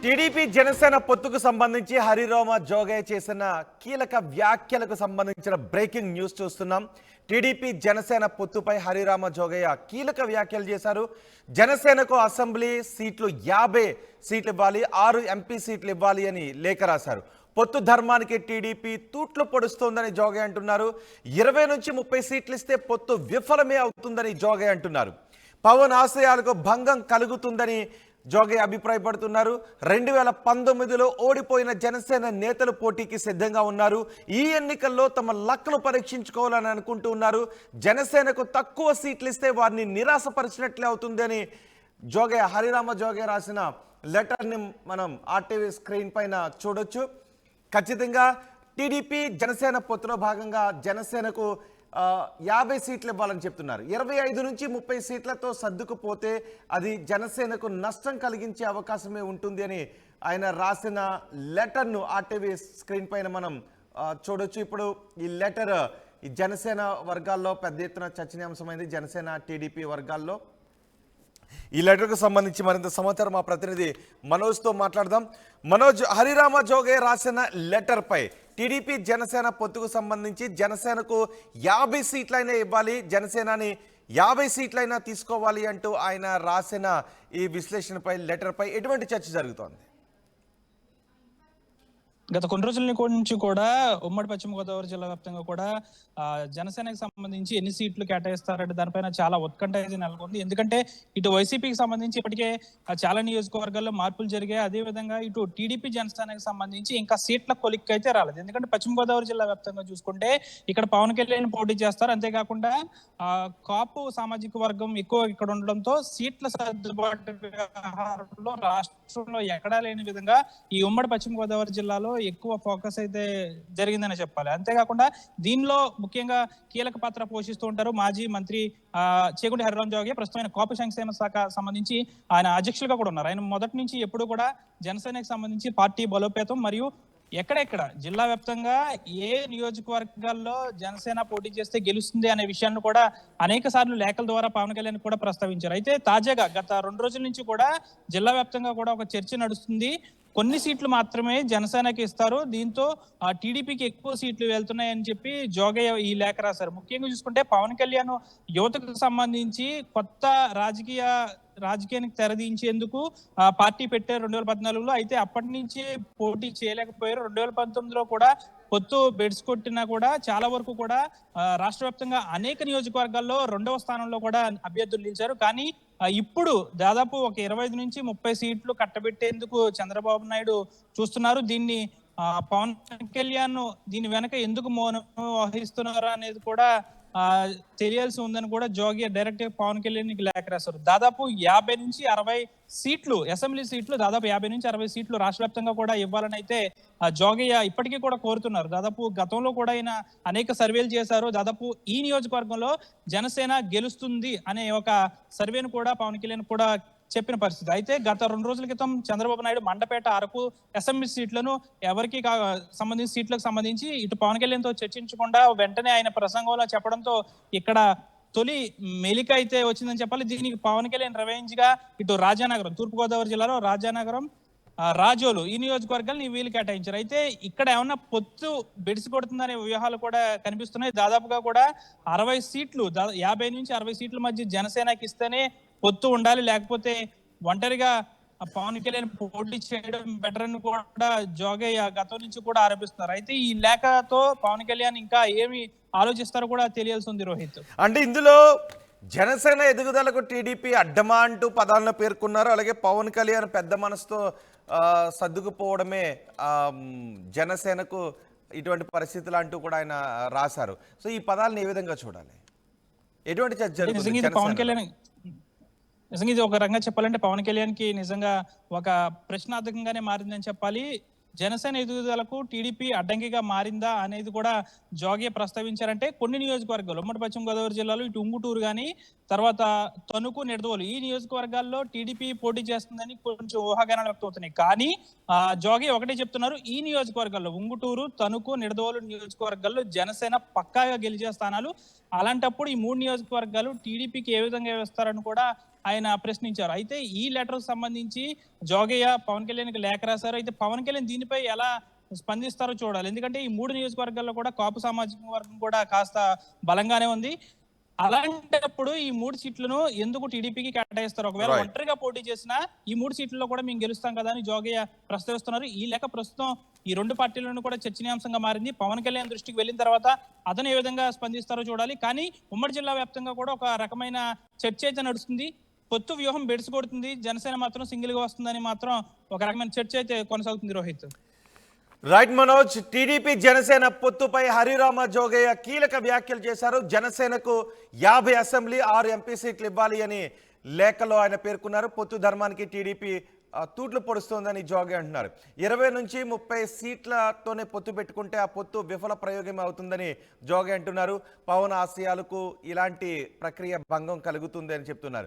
TDP Janasena పొత్తుకు సంబంధించి హరిరామ జోగయ్య చేసిన కీలక వ్యాఖ్యలకు సంబంధించిన బ్రేకింగ్ న్యూస్ చూస్తున్నాం. టీడీపీ జనసేన పొత్తుపై హరిరామ జోగయ్య కీలక వ్యాఖ్యలు చేశారు. జనసేనకు అసెంబ్లీ సీట్లు 50 సీట్లు ఇవ్వాలి, 6 ఎంపీ సీట్లు ఇవ్వాలి అని లేఖ రాశారు. పొత్తు ధర్మానికి టీడీపీ తూట్లు పొడుస్తోందని జోగయ్య అంటున్నారు. 20 నుంచి 30 సీట్లు ఇస్తే పొత్తు విఫలమే అవుతుందని జోగయ్య అంటున్నారు. పవన్ ఆశయాలకు భంగం కలుగుతుందని జోగయ్య అభిప్రాయపడుతున్నారు. 2019లో ఓడిపోయిన జనసేన నేతలు పోటీకి సిద్ధంగా ఉన్నారు. ఈ ఎన్నికల్లో తమ లక్ను పరీక్షించుకోవాలని అనుకుంటూ ఉన్నారు. జనసేనకు తక్కువ సీట్లు ఇస్తే వారిని నిరాశపరిచినట్లే అవుతుందని హరిరామ జోగయ్య రాసిన లెటర్ని మనం ఆర్టీవీ స్క్రీన్ పైన చూడొచ్చు. ఖచ్చితంగా టీడీపీ జనసేన పొత్తులో భాగంగా జనసేనకు 50 సీట్లు ఇవ్వాలని చెప్తున్నారు. 25 నుంచి 30 సీట్లతో సర్దుకుపోతే అది జనసేనకు నష్టం కలిగించే అవకాశమే ఉంటుంది అని ఆయన రాసిన లెటర్ను ఆర్టీవీ స్క్రీన్ పైన మనం చూడొచ్చు. ఇప్పుడు ఈ లెటర్ ఈ జనసేన వర్గాల్లో పెద్ద ఎత్తున చర్చనీయాంశమైంది. జనసేన టీడీపీ వర్గాల్లో ఈ లెటర్కు సంబంధించి మరింత సమాచారం మా ప్రతినిధి మనోజ్తో మాట్లాడదాం. మనోజ్, హరిరామ జోగయ్య రాసిన లెటర్పై టీడీపీ జనసేన పొత్తుకు సంబంధించి జనసేనకు 50 సీట్లైనా ఇవ్వాలి, జనసేనని 50 సీట్లైనా తీసుకోవాలి అంటూ ఆయన రాసిన ఈ విశ్లేషణపై లెటర్పై ఎటువంటి చర్చ జరుగుతోంది? గత కొన్ని రోజుల నుంచి కూడా ఉమ్మడి పశ్చిమ గోదావరి జిల్లా వ్యాప్తంగా కూడా జనసేనకు సంబంధించి ఎన్ని సీట్లు కేటాయిస్తారంటే దానిపైన చాలా ఉత్కంఠ అయితే నెలకొంది. ఎందుకంటే ఇటు వైసీపీకి సంబంధించి ఇప్పటికే చాలా నియోజకవర్గాల్లో మార్పులు జరిగాయి. అదేవిధంగా ఇటు టీడీపీ జనసేనకు సంబంధించి ఇంకా సీట్ల కొలిక్కి అయితే రాలేదు. ఎందుకంటే పశ్చిమ గోదావరి జిల్లా వ్యాప్తంగా చూసుకుంటే ఇక్కడ పవన్ కళ్యాణ్ పోటీ చేస్తారు. అంతేకాకుండా కాపు సామాజిక వర్గం ఎక్కువ ఇక్కడ ఉండడంతో సీట్ల సర్దుబాటు వ్యవహారంలో రాష్ట్రంలో ఎక్కడా లేని విధంగా ఈ ఉమ్మడి పశ్చిమ గోదావరి జిల్లాలో ఎక్కువ ఫోకస్ అయితే జరిగిందని చెప్పాలి. అంతేకాకుండా దీనిలో ముఖ్యంగా కీలక పాత్ర పోషిస్తూ ఉంటారు మాజీ మంత్రి చేగుంటి హరిరామ జోగయ్య. ప్రస్తుతం ఆయన కాపు సంక్షేమ శాఖ సంబంధించి ఆయన అధ్యక్షులుగా కూడా ఉన్నారు. ఆయన మొదటి నుంచి ఎప్పుడు కూడా జనసేనకు సంబంధించి పార్టీ బలోపేతం మరియు ఎక్కడెక్కడ జిల్లా వ్యాప్తంగా ఏ నియోజకవర్గాల్లో జనసేన పోటీ చేస్తే గెలుస్తుంది అనే విషయాన్ని కూడా అనేక సార్లు లేఖల ద్వారా పవన్ కళ్యాణ్ కూడా ప్రస్తావించారు. అయితే తాజాగా గత 2 రోజుల నుంచి కూడా జిల్లా వ్యాప్తంగా కూడా ఒక చర్చ నడుస్తుంది. కొన్ని సీట్లు మాత్రమే జనసేనకి ఇస్తారు, దీంతో టీడీపీకి ఎక్కువ సీట్లు వెళ్తున్నాయని చెప్పి జోగయ్య ఈ లేఖ రాశారు. ముఖ్యంగా చూసుకుంటే పవన్ కళ్యాణ్ యువతకు సంబంధించి కొత్త రాజకీయానికి తెరదించేందుకు పార్టీ పెట్టారు 2014లో. అయితే అప్పటి నుంచి పోటీ చేయలేకపోయారు. 2019లో కూడా పొత్తు బెడ్స్ కొట్టినా కూడా చాలా వరకు కూడా రాష్ట్ర వ్యాప్తంగా అనేక నియోజకవర్గాల్లో 2వ స్థానంలో కూడా అభ్యర్థులు నిలిచారు. కానీ ఇప్పుడు దాదాపు ఒక 25 నుంచి 30 సీట్లు కట్టబెట్టేందుకు చంద్రబాబు నాయుడు చూస్తున్నారు. దీన్ని పవన్ కళ్యాణ్ దీని వెనక ఎందుకు మౌనం వహిస్తున్నారు అనేది కూడా తెలియాల్సి ఉందని కూడా జోగయ్య డైరెక్ట్ పవన్ కళ్యాణ్ లేఖ రాశారు. దాదాపు 50 నుంచి 60 సీట్లు అసెంబ్లీ సీట్లు, దాదాపు 50 నుంచి 60 సీట్లు రాష్ట్ర వ్యాప్తంగా కూడా ఇవ్వాలని అయితే జోగయ్య ఇప్పటికీ కూడా కోరుతున్నారు. దాదాపు గతంలో కూడా ఆయన అనేక సర్వేలు చేశారు. దాదాపు ఈ నియోజకవర్గంలో జనసేన గెలుస్తుంది అనే ఒక సర్వేను కూడా పవన్ కళ్యాణ్ కూడా చెప్పిన పరిస్థితి. అయితే గత 2 రోజుల క్రితం చంద్రబాబు నాయుడు మండపేట, అరకు అసెంబ్లీ సీట్లను ఎవరికి సంబంధించి సీట్లకు సంబంధించి ఇటు పవన్ కళ్యాణ్తో చర్చించకుండా వెంటనే ఆయన ప్రసంగంలో చెప్పడంతో ఇక్కడ తొలి మెలిక అయితే వచ్చిందని చెప్పాలి. దీనికి పవన్ కళ్యాణ్ రివెంజ్ గా ఇటు రాజానగరం, తూర్పుగోదావరి జిల్లాలో రాజానగరం, రాజోలు ఈ నియోజకవర్గాలను వీలు కేటాయించారు. అయితే ఇక్కడ ఏమన్నా పొత్తు బెడిసి కొడుతుందనే వ్యూహాలు కూడా కనిపిస్తున్నాయి. దాదాపుగా కూడా 60 సీట్లు, 50 నుంచి 60 సీట్ల మధ్య జనసేనకి ఇస్తేనే పొత్తు ఉండాలి, లేకపోతే ఒంటరిగా పవన్ కళ్యాణ్ పోటీ చేయడం బెటర్ అని కూడా జోగయ్య గతం నుంచి కూడా ఆరోపిస్తున్నారు. అయితే ఈ లేఖతో పవన్ కళ్యాణ్ ఇంకా ఏమి ఆలోచిస్తారో కూడా తెలియాల్సి ఉంది రోహిత్. అంటే ఇందులో జనసేన ఎదుగుదలకు టీడీపీ అడ్డమా అంటూ పదాలను పేర్కొన్నారు. అలాగే పవన్ కళ్యాణ్ పెద్ద మనసుతో సర్దుకుపోవడమే జనసేనకు ఇటువంటి పరిస్థితులు అంటూ కూడా ఆయన రాశారు. సో ఈ పదాలను ఏ విధంగా చూడాలి? ఎటువంటి చర్చ జరుగుతుంది? పవన్ కళ్యాణ్ నిజంగా ఇది ఒక రంగా చెప్పాలంటే పవన్ కళ్యాణ్ కి నిజంగా ఒక ప్రశ్నార్థకంగానే మారిందని చెప్పాలి. జనసేన ఎదుగుదలకు టీడీపీ అడ్డంకిగా మారిందా అనేది కూడా జోగయ్య ప్రస్తావించారంటే కొన్ని నియోజకవర్గాలు ఉమ్మడి పశ్చిమ గోదావరి జిల్లాలో ఇటు ఉంగుటూరు కానీ తర్వాత తణుకు, నిడదవోలు ఈ నియోజకవర్గాల్లో టీడీపీ పోటీ చేస్తుందని కొంచెం ఊహాగానాలు వ్యక్తమవుతున్నాయి. కానీ జోగయ్య ఒకటే చెప్తున్నారు, ఈ నియోజకవర్గాల్లో ఉంగుటూరు, తణుకు, నిడదవోలు నియోజకవర్గాల్లో జనసేన పక్కాగా గెలిచే స్థానాలు. అలాంటప్పుడు ఈ 3 నియోజకవర్గాలు టీడీపీకి ఏ విధంగా వేస్తారని కూడా ఆయన ప్రశ్నించారు. అయితే ఈ లెటర్ సంబంధించి జోగయ్య పవన్ కళ్యాణ్కి లేఖ రాశారు. అయితే పవన్ కళ్యాణ్ దీనిపై ఎలా స్పందిస్తారో చూడాలి. ఎందుకంటే ఈ 3 నియోజకవర్గాల్లో కూడా కాపు సామాజిక వర్గం కూడా కాస్త బలంగానే ఉంది. అలాంటప్పుడు ఈ 3 సీట్లను ఎందుకు టీడీపీకి కేటాయిస్తారు? ఒకవేళ Right. ఒంటరిగా పోటీ చేసినా ఈ 3 సీట్లలో కూడా మేము గెలుస్తాం కదా అని జోగయ్య ప్రస్తావిస్తున్నారు. ఈ లేఖ ప్రస్తుతం ఈ 2 పార్టీలను కూడా చర్చనీయాంశంగా మారింది. పవన్ కళ్యాణ్ దృష్టికి వెళ్ళిన తర్వాత అతను ఏ విధంగా స్పందిస్తారో చూడాలి. కానీ ఉమ్మడి జిల్లా వ్యాప్తంగా కూడా ఒక రకమైన చర్చ అయితే నడుస్తుంది. పొత్తు వ్యూహం బెడిసి కొడుతుంది. జనసేన మాత్రం సింగిల్ గా వస్తుందని మాత్రం ఒక రకమైన చర్చ అయితే కొనసాగుతుంది. రోహిత్, రైట్ మనోజ్, టీడీపీ జనసేన పొత్తుపై హరిరామ జోగయ్య కీలక వ్యాఖ్యలు చేశారు. జనసేనకు 50 అసెంబ్లీ 6 ఎంపీ సీట్లు ఇవ్వాలి అని లేఖలో ఆయన పేర్కొన్నారు. పొత్తు ధర్మానికి టీడీపీ తూట్లు పొడుస్తోందని జోగయ్య అంటున్నారు. 20 నుంచి 30 సీట్లతోనే పొత్తు పెట్టుకుంటే ఆ పొత్తు విఫల ప్రయోగం అవుతుందని జోగయ్య అంటున్నారు. పవన్ ఆశయాలకు ఇలాంటి ప్రక్రియ భంగం కలుగుతుంది అని చెప్తున్నారు.